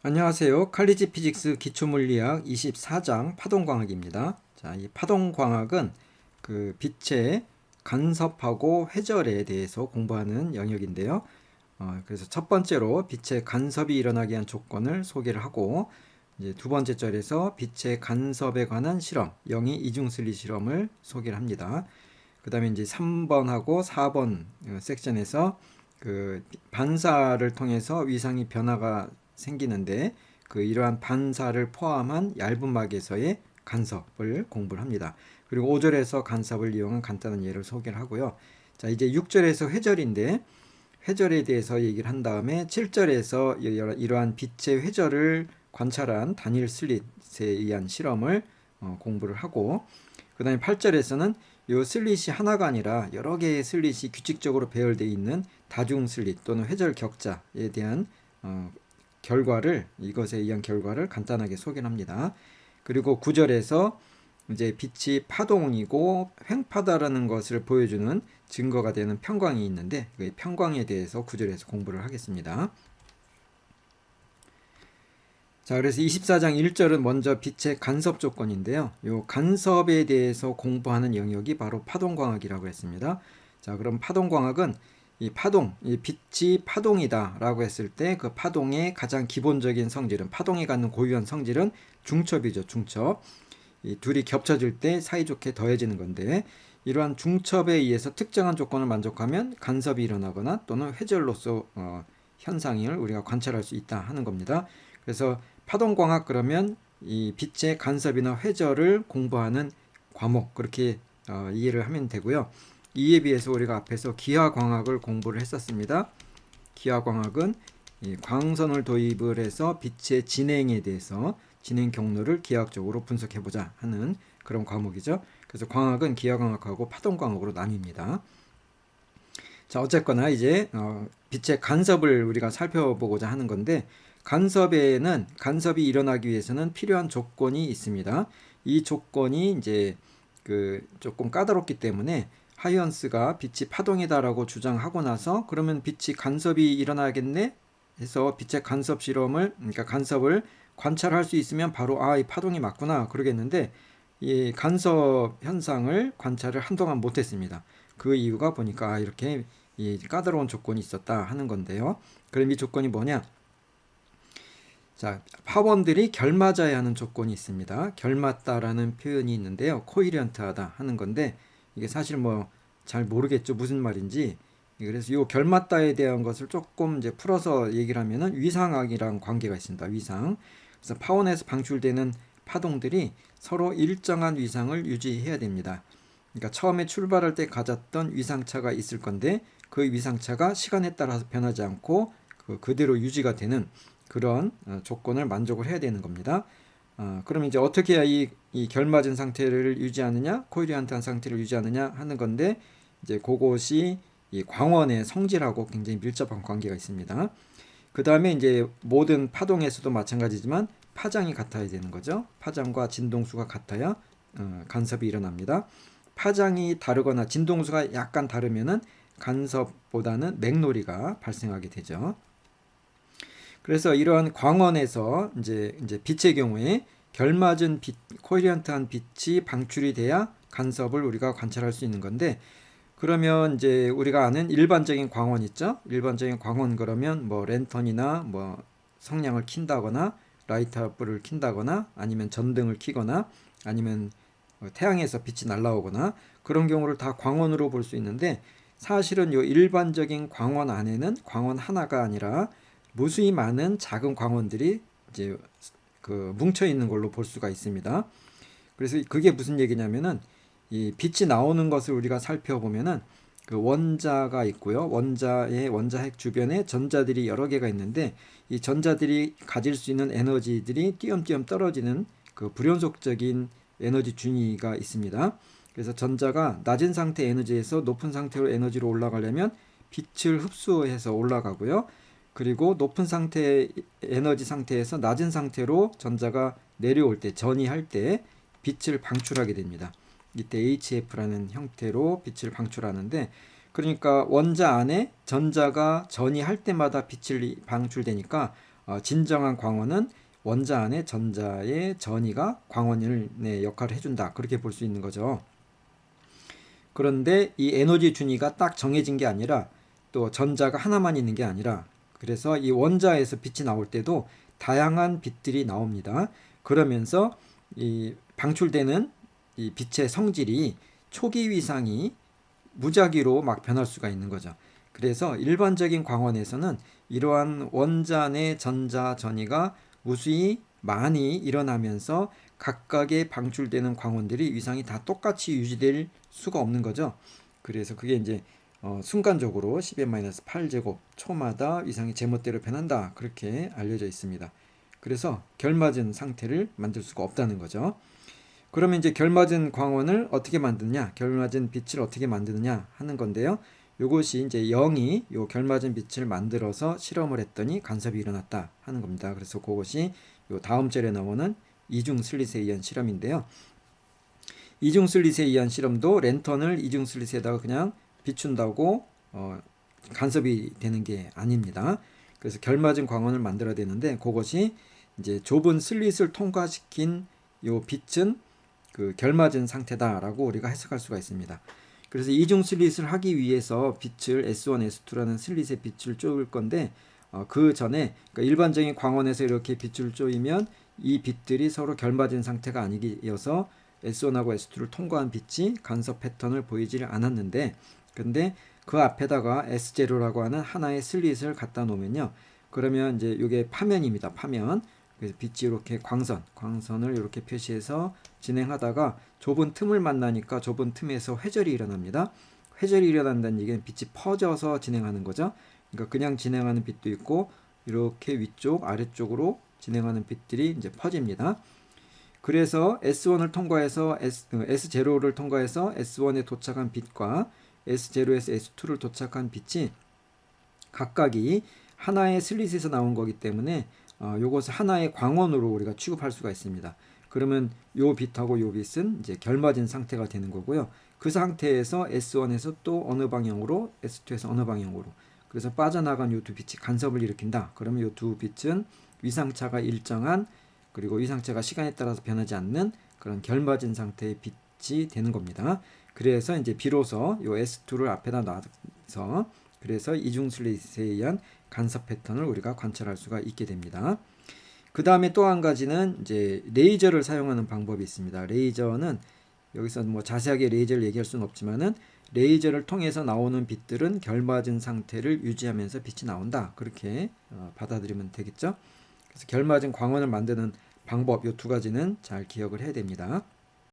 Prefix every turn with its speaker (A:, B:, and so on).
A: 안녕하세요. 칼리지 피직스 기초물리학 24장 파동광학입니다. 자, 이 파동광학은 그 빛의 간섭하고 회절에 대해서 공부하는 영역인데요. 그래서 첫 번째로 빛의 간섭이 일어나게 한 조건을 소개를 하고, 이제 두 번째 절에서 빛의 간섭에 관한 실험, 영의 이중슬리 실험을 소개를 합니다. 그 다음에 이제 3번하고 4번 섹션에서 그 반사를 통해서 위상이 변화가 생기는데 이러한 반사를 포함한 얇은 막에서의 간섭을 공부를 합니다. 그리고 5절에서 간섭을 이용한 간단한 예를 소개를 하고요. 자, 이제 6절에서 회절인데 회절에 대해서 얘기를 한 다음에 7절에서 이러한 빛의 회절을 관찰한 다니엘 슬릿에 의한 실험을 공부를 하고, 그 다음에 8절에서는 이 슬릿이 하나가 아니라 여러 개의 슬릿이 규칙적으로 배열되어 있는 다중 슬릿 또는 회절 격자에 대한 이것에 의한 결과를 간단하게 소개합니다. 그리고 9절에서 이제 빛이 파동이고 횡파다라는 것을 보여주는 증거가 되는 편광이 있는데 그 편광에 대해서 9절에서 공부를 하겠습니다. 자, 그래서 24장 1절은 먼저 빛의 간섭 조건인데요. 이 간섭에 대해서 공부하는 영역이 바로 파동광학이라고 했습니다. 자, 그럼 파동광학은 이 빛이 파동이다라고 했을 때 그 파동의 가장 기본적인 성질은, 파동이 갖는 고유한 성질은 중첩이죠, 중첩. 이 둘이 겹쳐질 때 사이좋게 더해지는 건데, 이러한 중첩에 의해서 특정한 조건을 만족하면 간섭이 일어나거나 또는 회절로서 현상을 우리가 관찰할 수 있다 하는 겁니다. 그래서 파동광학 그러면 이 빛의 간섭이나 회절을 공부하는 과목, 그렇게 이해를 하면 되고요. 이에 비해서 우리가 앞에서 기하광학을 공부를 했었습니다. 기하광학은 이 광선을 도입을 해서 빛의 진행에 대해서 진행 경로를 기하학적으로 분석해보자 하는 그런 과목이죠. 그래서 광학은 기하광학하고 파동광학으로 나뉩니다. 자, 어쨌거나 이제 빛의 간섭을 우리가 살펴보고자 하는 건데, 간섭이 일어나기 위해서는 필요한 조건이 있습니다. 이 조건이 이제 조금 까다롭기 때문에 하이언스가 빛이 파동이다라고 주장하고 나서 그러면 빛이 간섭이 일어나겠네 해서 빛의 간섭 실험을, 그러니까 간섭을 관찰할 수 있으면 바로 이 파동이 맞구나 그러겠는데, 이 간섭 현상을 관찰을 한동안 못했습니다. 그 이유가 보니까 이렇게 이 까다로운 조건이 있었다 하는 건데요. 그럼 이 조건이 뭐냐? 자, 파원들이 결맞아야 하는 조건이 있습니다. 결맞다라는 표현이 있는데요. 코히런트하다 하는 건데, 이게 사실 뭐 잘 모르겠죠, 무슨 말인지. 그래서 이 결맞다에 대한 것을 조금 이제 풀어서 얘기를 하면은 위상학이랑 관계가 있습니다. 위상. 그래서 파원에서 방출되는 파동들이 서로 일정한 위상을 유지해야 됩니다. 그러니까 처음에 출발할 때 가졌던 위상차가 있을 건데 그 위상차가 시간에 따라서 변하지 않고 그대로 유지가 되는 그런 조건을 만족을 해야 되는 겁니다. 그럼 이제 어떻게 해야 이 결맞은 상태를 유지하느냐, 코헤리언트한 상태를 유지하느냐 하는 건데, 이제 그것이 이 광원의 성질하고 굉장히 밀접한 관계가 있습니다. 그 다음에 이제 모든 파동에서도 마찬가지지만 파장이 같아야 되는 거죠. 파장과 진동수가 같아야 간섭이 일어납니다. 파장이 다르거나 진동수가 약간 다르면은 간섭보다는 맥놀이가 발생하게 되죠. 그래서 이러한 광원에서 이제 빛의 경우에 결맞은 코헤리언트한 빛이 방출이 돼야 간섭을 우리가 관찰할 수 있는 건데, 그러면 이제 우리가 아는 일반적인 광원 있죠? 일반적인 광원 그러면 뭐 랜턴이나 뭐 성냥을 킨다거나 라이터 불을 킨다거나 아니면 전등을 켜거나 아니면 태양에서 빛이 날라오거나 그런 경우를 다 광원으로 볼 수 있는데, 사실은 이 일반적인 광원 안에는 광원 하나가 아니라 무수히 많은 작은 광원들이 이제 뭉쳐 있는 걸로 볼 수가 있습니다. 그래서 그게 무슨 얘기냐면은 이 빛이 나오는 것을 우리가 살펴보면은 그 원자가 있고요. 원자핵 주변에 전자들이 여러 개가 있는데, 이 전자들이 가질 수 있는 에너지들이 띄엄띄엄 떨어지는 그 불연속적인 에너지 준위가 있습니다. 그래서 전자가 낮은 상태 에너지에서 높은 상태로 에너지로 올라가려면 빛을 흡수해서 올라가고요. 그리고 높은 상태 에너지 상태에서 낮은 상태로 전자가 내려올 때, 전이할 때 빛을 방출하게 됩니다. 이때 HF라는 형태로 빛을 방출하는데, 그러니까 원자 안에 전자가 전이할 때마다 빛이 방출되니까 진정한 광원은 원자 안에 전자의 전이가 광원의 역할을 해준다. 그렇게 볼 수 있는 거죠. 그런데 이 에너지 준위가 딱 정해진 게 아니라 또 전자가 하나만 있는 게 아니라 그래서 이 원자에서 빛이 나올 때도 다양한 빛들이 나옵니다. 그러면서 이 방출되는 이 빛의 성질이 초기 위상이 무작위로 막 변할 수가 있는 거죠. 그래서 일반적인 광원에서는 이러한 원자 내 전자 전이가 무수히 많이 일어나면서 각각의 방출되는 광원들이 위상이 다 똑같이 유지될 수가 없는 거죠. 그래서 그게 이제 순간적으로 10-8제곱 초마다 위상이 제멋대로 변한다. 그렇게 알려져 있습니다. 그래서 결맞은 상태를 만들 수가 없다는 거죠. 그러면 이제 결맞은 광원을 어떻게 만드느냐, 결맞은 빛을 어떻게 만드느냐 하는 건데요. 요것이 이제 영이 요 결맞은 빛을 만들어서 실험을 했더니 간섭이 일어났다 하는 겁니다. 그래서 그것이 요 다음 절에 나오는 이중 슬릿에 의한 실험인데요. 이중 슬릿에 의한 실험도 랜턴을 이중 슬릿에다가 그냥 비춘다고 간섭이 되는 게 아닙니다. 그래서 결맞은 광원을 만들어야 되는데 그것이 이제 좁은 슬릿을 통과시킨 요 빛은 그 결맞은 상태다라고 우리가 해석할 수가 있습니다. 그래서 이중 슬릿을 하기 위해서 빛을 S1, S2라는 슬릿에 빛을 쪼일 건데 그 전에 그러니까 일반적인 광원에서 이렇게 빛을 쪼이면 이 빛들이 서로 결맞은 상태가 아니어서 S1하고 S2를 통과한 빛이 간섭 패턴을 보이질 않았는데 근데 그 앞에다가 S0라고 하는 하나의 슬릿을 갖다 놓으면요. 그러면 이제 이게 파면입니다. 파면. 그래서 빛이 이렇게 광선을 이렇게 표시해서 진행하다가 좁은 틈을 만나니까 좁은 틈에서 회절이 일어납니다. 회절이 일어난다는 얘기는 빛이 퍼져서 진행하는 거죠. 그러니까 그냥 진행하는 빛도 있고 이렇게 위쪽 아래쪽으로 진행하는 빛들이 이제 퍼집니다. 그래서 S1을 통과해서 S0를 통과해서 S1에 도착한 빛과 S0에서 S2를 도착한 빛이 각각이 하나의 슬릿에서 나온 거기 때문에 요것을 하나의 광원으로 우리가 취급할 수가 있습니다. 그러면 요 빛하고 요 빛은 이제 결맞은 상태가 되는 거고요. 그 상태에서 S1에서 또 어느 방향으로 S2에서 어느 방향으로 그래서 빠져나간 요 두 빛이 간섭을 일으킨다. 그러면 요 두 빛은 위상차가 일정한 그리고 위상차가 시간에 따라서 변하지 않는 그런 결맞은 상태의 빛이 되는 겁니다. 그래서 이제 비로소 요 S2를 앞에다 놔서 그래서 이중 슬릿에 의한 간섭 패턴을 우리가 관찰할 수가 있게 됩니다. 그 다음에 또 한 가지는 이제 레이저를 사용하는 방법이 있습니다. 레이저는 여기서 뭐 자세하게 레이저를 얘기할 수는 없지만은 레이저를 통해서 나오는 빛들은 결맞은 상태를 유지하면서 빛이 나온다. 그렇게 받아들이면 되겠죠. 그래서 결맞은 광원을 만드는 방법 이 두 가지는 잘 기억을 해야 됩니다.